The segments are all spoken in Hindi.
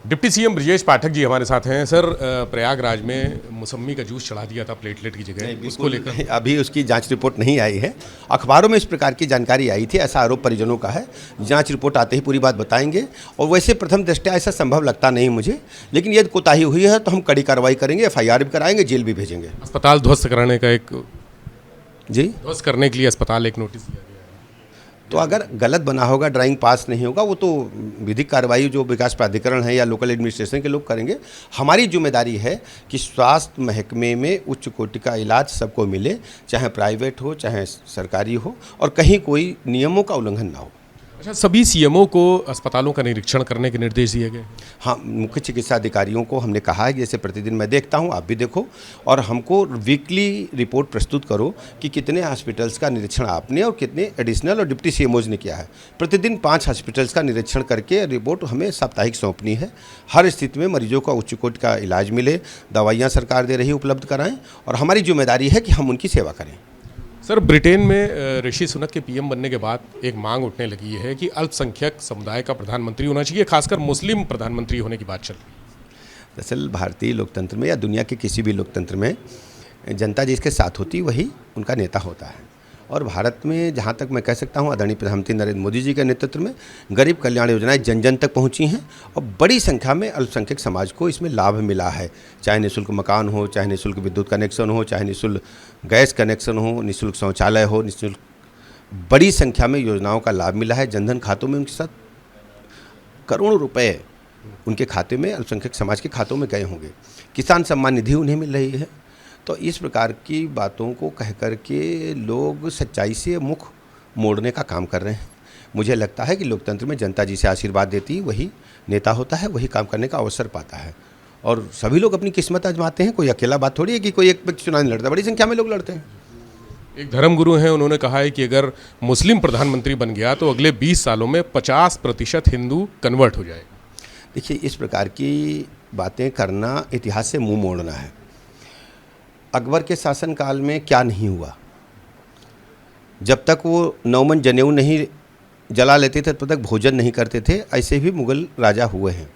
डिप्टी सीएम ब्रजेश पाठक जी हमारे साथ हैं। सर, प्रयागराज में मौसम्मी का जूस चढ़ा दिया था प्लेटलेट की जगह, उसको लेकर अभी उसकी जांच रिपोर्ट नहीं आई है। अखबारों में इस प्रकार की जानकारी आई थी, ऐसा आरोप परिजनों का है। जांच रिपोर्ट आते ही पूरी बात बताएंगे। और वैसे प्रथम दृष्टया ऐसा संभव लगता नहीं मुझे, लेकिन यदि कोताही हुई है तो हम कड़ी कार्रवाई करेंगे, FIR भी कराएंगे, जेल भी भेजेंगे। अस्पताल ध्वस्त कराने का जी, ध्वस्त करने के लिए अस्पताल एक नोटिस दिया गया है। तो अगर गलत बना होगा, ड्राइंग पास नहीं होगा, वो तो विधिक कार्रवाई जो विकास प्राधिकरण है या लोकल एडमिनिस्ट्रेशन के लोग करेंगे। हमारी जिम्मेदारी है कि स्वास्थ्य महकमे में उच्च कोटि का इलाज सबको मिले, चाहे प्राइवेट हो चाहे सरकारी हो, और कहीं कोई नियमों का उल्लंघन ना हो। अच्छा, सभी सीएमओ को अस्पतालों का निरीक्षण करने के निर्देश दिए गए? हाँ, मुख्य चिकित्सा अधिकारियों को हमने कहा है, जैसे प्रतिदिन मैं देखता हूँ, आप भी देखो, और हमको वीकली रिपोर्ट प्रस्तुत करो कि कितने हॉस्पिटल्स का निरीक्षण आपने और कितने एडिशनल और डिप्टी सीएमओज ने किया है। प्रतिदिन 5 हॉस्पिटल्स का निरीक्षण करके रिपोर्ट हमें साप्ताहिक सौंपनी है। हर स्थिति में मरीजों का उच्च कोटि का इलाज मिले, दवाइयाँ सरकार दे रही उपलब्ध कराएँ, और हमारी जिम्मेदारी है कि हम उनकी सेवा करें। सर, ब्रिटेन में ऋषि सुनक के पीएम बनने के बाद एक मांग उठने लगी है कि अल्पसंख्यक समुदाय का प्रधानमंत्री होना चाहिए, खासकर मुस्लिम प्रधानमंत्री होने की बात चल रही है। दरअसल भारतीय लोकतंत्र में या दुनिया के किसी भी लोकतंत्र में जनता जिसके साथ होती वही उनका नेता होता है। और भारत में जहाँ तक मैं कह सकता हूँ, आदरणीय प्रधानमंत्री नरेंद्र मोदी जी के नेतृत्व में गरीब कल्याण योजनाएं जन जन तक पहुँची हैं, और बड़ी संख्या में अल्पसंख्यक समाज को इसमें लाभ मिला है। चाहे निःशुल्क मकान हो, चाहे निःशुल्क विद्युत कनेक्शन हो, चाहे निःशुल्क गैस कनेक्शन हो, निःशुल्क शौचालय हो, निःशुल्क, बड़ी संख्या में योजनाओं का लाभ मिला है। जनधन खातों में उनके साथ करोड़ों रुपए उनके खाते में, अल्पसंख्यक समाज के खातों में गए होंगे। किसान सम्मान निधि उन्हें मिल रही है। तो इस प्रकार की बातों को कह कर के लोग सच्चाई से मुख मोड़ने का काम कर रहे हैं। मुझे लगता है कि लोकतंत्र में जनता जिसे आशीर्वाद देती वही नेता होता है, वही काम करने का अवसर पाता है। और सभी लोग अपनी किस्मत आजमाते हैं। कोई अकेला बात थोड़ी है कि कोई एक व्यक्ति चुनाव नहीं लड़ता, बड़ी संख्या में लोग लड़ते हैं। एक धर्मगुरु हैं, उन्होंने कहा है कि अगर मुस्लिम प्रधानमंत्री बन गया तो अगले 20 सालों में 50% हिंदू कन्वर्ट हो जाए। देखिए, इस प्रकार की बातें करना इतिहास से मुंह मोड़ना है। अकबर के शासनकाल में क्या नहीं हुआ? जब तक वो 9 मन जनेऊ नहीं जला लेते थे तब तक भोजन नहीं करते थे। ऐसे भी मुगल राजा हुए हैं,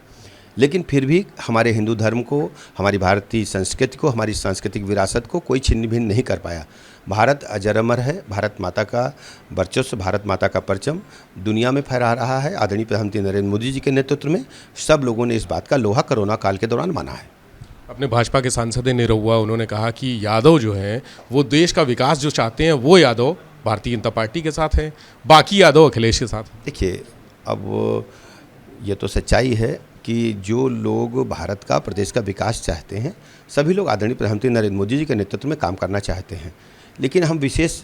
लेकिन फिर भी हमारे हिंदू धर्म को, हमारी भारतीय संस्कृति को, हमारी सांस्कृतिक विरासत को कोई छिन्न भिन्न नहीं कर पाया। भारत अजर अमर है। भारत माता का वर्चस्व, भारत माता का परचम दुनिया में फहरा रहा है। आदरणीय प्रधानमंत्री नरेंद्र मोदी जी के नेतृत्व में सब लोगों ने इस बात का लोहा कोरोना काल के दौरान माना है। अपने भाजपा के सांसद निरहुआ, उन्होंने कहा कि यादव जो हैं वो देश का विकास जो चाहते हैं वो यादव भारतीय जनता पार्टी के साथ हैं, बाकी यादव अखिलेश के साथ। देखिए, अब ये तो सच्चाई है कि जो लोग भारत का, प्रदेश का विकास चाहते हैं, सभी लोग आदरणीय प्रधानमंत्री नरेंद्र मोदी जी के नेतृत्व में काम करना चाहते हैं। लेकिन हम विशेष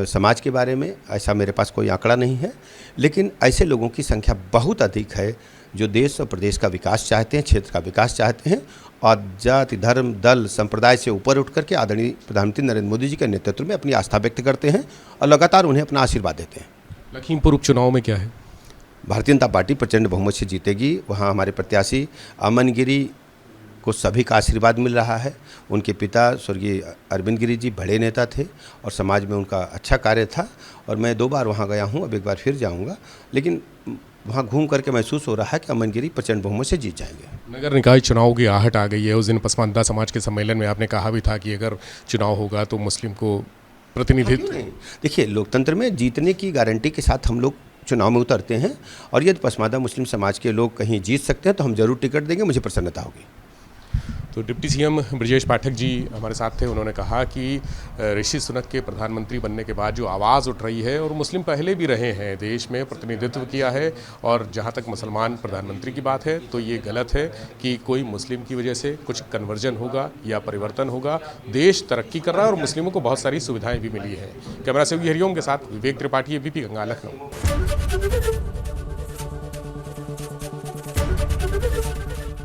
समाज के बारे में ऐसा मेरे पास कोई आंकड़ा नहीं है, लेकिन ऐसे लोगों की संख्या बहुत अधिक है जो देश और प्रदेश का विकास चाहते हैं, क्षेत्र का विकास चाहते हैं, और जाति, धर्म, दल, संप्रदाय से ऊपर उठ करके आदरणीय प्रधानमंत्री नरेंद्र मोदी जी के नेतृत्व में अपनी आस्था व्यक्त करते हैं और लगातार उन्हें अपना आशीर्वाद देते हैं। लखीमपुर उपचुनाव में क्या है? भारतीय जनता पार्टी प्रचंड बहुमत से जीतेगी। वहाँ हमारे प्रत्याशी अमन गिरी को सभी का आशीर्वाद मिल रहा है। उनके पिता स्वर्गीय अरविंद गिरी जी बड़े नेता थे और समाज में उनका अच्छा कार्य था, और मैं 2 बार वहाँ गया हूँ, अब एक बार फिर जाऊँगा। लेकिन वहाँ घूम करके महसूस हो रहा है कि अमन गिरी प्रचंड बहुमत से जीत जाएंगे। नगर निकाय चुनाव की आहट आ गई है। उस दिन पसमानदा समाज के सम्मेलन में आपने कहा भी था कि अगर चुनाव होगा तो मुस्लिम को प्रतिनिधित्व। देखिए, लोकतंत्र में जीतने की गारंटी के साथ हम लोग चुनाव में उतरते हैं, और यदि पसमानदा मुस्लिम समाज के लोग कहीं जीत सकते हैं तो हम जरूर टिकट देंगे, मुझे प्रसन्नता होगी। तो डिप्टी सीएम ब्रजेश पाठक जी हमारे साथ थे। उन्होंने कहा कि ऋषि सुनक के प्रधानमंत्री बनने के बाद जो आवाज़ उठ रही है, और मुस्लिम पहले भी रहे हैं, देश में प्रतिनिधित्व किया है, और जहां तक मुसलमान प्रधानमंत्री की बात है तो ये गलत है कि कोई मुस्लिम की वजह से कुछ कन्वर्जन होगा या परिवर्तन होगा। देश तरक्की कर रहा है और मुस्लिमों को बहुत सारी सुविधाएँ भी मिली हैं। कैमरा सहयोगी हरिओम के साथ विवेक त्रिपाठी, ABP गंगा, लखनऊ।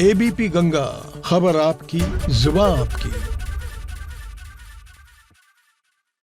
ABP गंगा, खबर आपकी, जुबान आपकी।